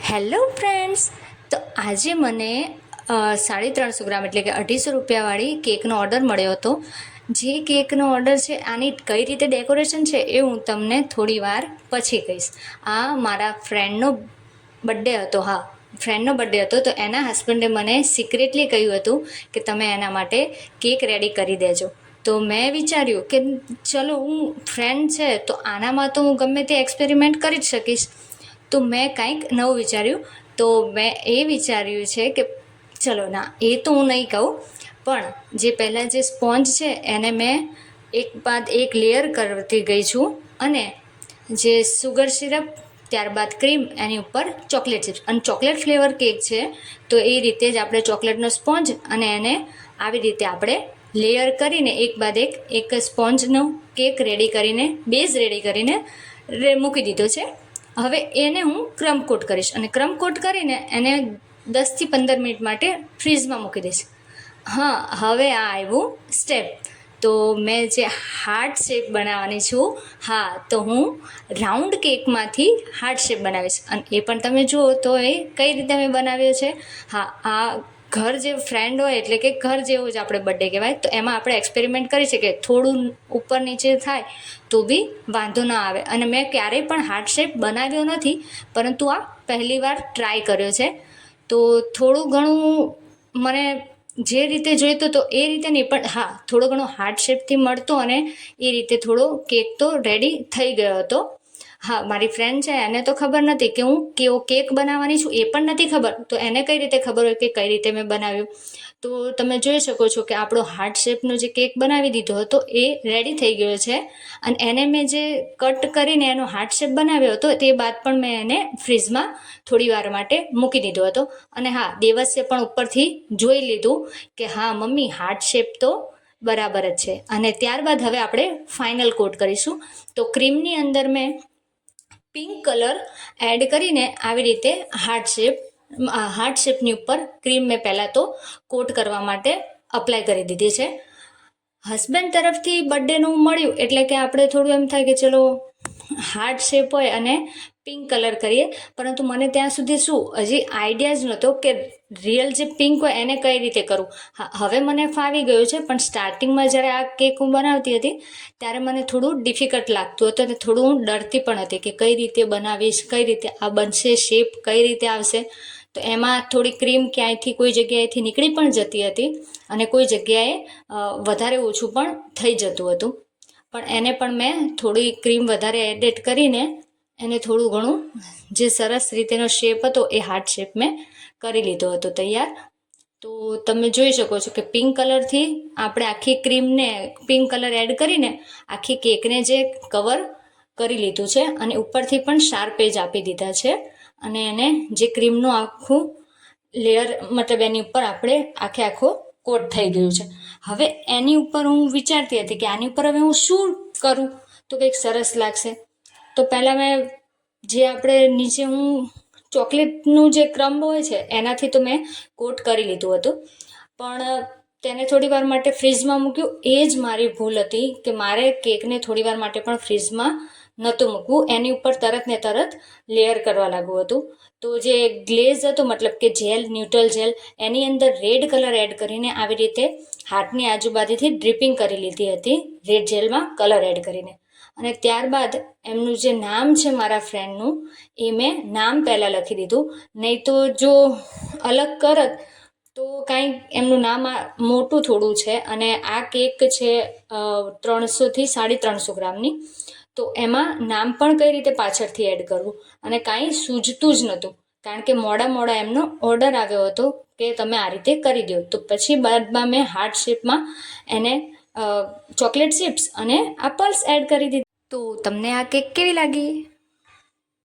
Hello friends, તો આજે મને 350 ગ્રામ એટલે કે 250 રૂપિયાવાળી કેકનો ઓર્ડર મળ્યો હતો. જે કેકનો ઓર્ડર છે આની કઈ રીતે ડેકોરેશન છે એ હું તમને થોડી વાર પછી કહીશ. આ મારા ફ્રેન્ડનો બર્થડે હતો. ફ્રેન્ડનો બર્થડે હતો તો એના હસબન્ડે મને સિક્રેટલી કહ્યું હતું કે તમે એના માટે કેક રેડી કરી દેજો. તો મેં વિચાર્યું કે ચલો, હું ફ્રેન્ડ છે તો આનામાં તો હું ગમે તે એક્સપેરિમેન્ટ કરી જ શકીશ. તો મેં કંઈક નવું વિચાર્યું. તો મેં એ વિચાર્યું છે કે ચલો, ના એ તો હું નહીં કહું, પણ જે પહેલાં જે સ્પોન્જ છે એને મેં એક બાદ એક લેયર કરતી ગઈ છું, અને જે સુગર સિરપ, ત્યારબાદ ક્રીમ, એની ઉપર ચોકલેટ ચિપ્સ, અને ચોકલેટ ફ્લેવર કેક છે તો એ રીતે જ આપણે ચોકલેટનો સ્પોન્જ અને એને આવી રીતે આપણે લેયર કરીને એક બાદ એક સ્પોન્જનો કેક રેડી કરીને, બેઝ રેડી કરીને મૂકી દીધો છે. હવે એને હું ક્રમ કોટ કરીશ, અને ક્રમ કોટ કરીને એને 10 થી 15 મિનિટ માટે ફ્રીઝમાં મૂકી દઈશ. હવે આ આવ્યું સ્ટેપ. તો મેં જે હાર્ટ શેપ બનાવવાની છું, તો હું રાઉન્ડ કેકમાંથી હાર્ટ શેપ બનાવીશ, અને એ પણ તમે જુઓ તો એ કઈ રીતે મેં બનાવ્યો છે. આ ઘર જે ફ્રેન્ડ હોય એટલે કે ઘર જેવો જ આપણે બર્થડે કહેવાય, તો એમાં આપણે એક્સપેરિમેન્ટ કરી શકીએ. થોડું ઉપર નીચે થાય તો બી વાંધો ના આવે. અને મેં ક્યારેય પણ હાર્ટ શેપ બનાવ્યો નથી, પરંતુ આ પહેલી વાર ટ્રાય કર્યો છે. તો થોડું ઘણું મને જે રીતે જોઈતું તો એ રીતે નહીં, પણ થોડો ઘણો હાર્ટ શેપથી મળતો, અને એ રીતે થોડો કેક તો રેડી થઈ ગયો હતો. મારી ફ્રેન્ડ છે એને તો ખબર નથી કે હું કેવો કેક બનાવવાની છું, એ પણ નથી ખબર. તો એને કઈ રીતે ખબર હોય કે કઈ રીતે મેં બનાવ્યું? તો તમે જોઈ શકો છો કે આપણો હાર્ટ શેપનો જે કેક બનાવી દીધો હતો એ રેડી થઈ ગયો છે. અને એને મેં જે કટ કરીને એનો હાર્ટ શેપ બનાવ્યો હતો તે બાદ પણ મેં એને ફ્રીઝમાં થોડી વાર માટે મૂકી દીધો હતો. અને દેવસે પણ ઉપરથી જોઈ લીધું કે મમ્મી, હાર્ટ શેપ તો બરાબર જ છે. અને ત્યારબાદ હવે આપણે ફાઇનલ કોટ કરીશું. તો ક્રીમની અંદર મેં પિંક કલર એડ કરીને આવી રીતે હાર્ટ શેપની ઉપર ક્રીમ મેં પહેલાં તો કોટ કરવા માટે અપ્લાય કરી દીધી છે. હસબન્ડ તરફથી બર્થડેનું મળ્યું એટલે કે આપણે થોડું એમ થાય કે ચલો હાર્ટ શેપ હોય અને પિંક કલર કરીએ, પરંતુ મને ત્યાં સુધી હજી આઈડિયા જ નહોતો કે રિયલ જે પિંક હોય એને કઈ રીતે કરું. હવે મને ફાવી ગયું છે, પણ સ્ટાર્ટિંગમાં જ્યારે આ કેક હું બનાવતી હતી ત્યારે મને થોડું ડિફિકલ્ટ લાગતું હતું, અને થોડું હું ડરતી પણ હતી કે કઈ રીતે બનાવીશ, કઈ રીતે આ બનશે, શેપ કઈ રીતે આવશે. તો એમાં થોડી ક્રીમ ક્યાંયથી કોઈ જગ્યાએથી નીકળી પણ જતી હતી, અને કોઈ જગ્યાએ વધારે ઓછું પણ થઈ જતું હતું. પણ એને પણ મેં થોડી ક્રીમ વધારે એડ કરીને એને થોડું ઘણું જે સરસ રીતેનો શેપ હતો એ હાર્ટ શેપ મેં કરી લીધો હતો તૈયાર. તો તમે જોઈ શકો છો કે પિંક કલરથી આપણે આખી ક્રીમને પિંક કલર એડ કરીને આખી કેકને જે કવર કરી લીધું છે, અને ઉપરથી પણ શાર્પ એજ આપી દીધા છે. અને એને જે ક્રીમનું આખું લેયર, મતલબ એની ઉપર આપણે આખો કોટ થઈ ગયું છે. હવે એની ઉપર હું વિચારતી હતી કે આની ઉપર હવે હું શું કરું તો કંઈક સરસ લાગશે. તો પહેલાં મેં જે આપણે નીચે હું ચોકલેટનું જે ક્રમ્બ હોય છે એનાથી તો મેં કોટ કરી લીધું હતું, પણ તેને થોડી વાર માટે ફ્રીઝમાં મૂક્યું. એ જ મારી ભૂલ હતી કે મારે કેકને થોડી વાર માટે પણ ફ્રીઝમાં નહોતું મૂકવું, એની ઉપર તરત ને તરત લેયર કરવા લાગવું હતું. તો જે ગ્લેઝ હતો, મતલબ કે જેલ, ન્યુટ્રલ જેલ, એની અંદર રેડ કલર એડ કરીને આવી રીતે હાથની આજુબાજુથી ડ્રીપિંગ કરી લીધી હતી, રેડ જેલમાં કલર એડ કરીને. અને ત્યારબાદ એમનું જે નામ છે મારા ફ્રેન્ડનું, એ મેં નામ પહેલાં લખી દીધું. નહીં તો જો અલગ કરત તો કાંઈ, એમનું નામ મોટું થોડું છે, અને આ કેક છે 300 થી 350 ગ્રામની. તો એમાં નામ પણ કઈ રીતે પાછળથી એડ કરવું, અને કાંઈ સૂઝતું જ નહોતું, કારણ કે મોડા એમનો ઓર્ડર આવ્યો હતો કે તમે આ રીતે કરી દો. તો પછી બાદમાં મેં હાર્ટ શેપમાં એને ચોકલેટ ચિપ્સ અને આ પલ્સ એડ કરી દીધી. તો તમને આ કેક કેવી લાગી?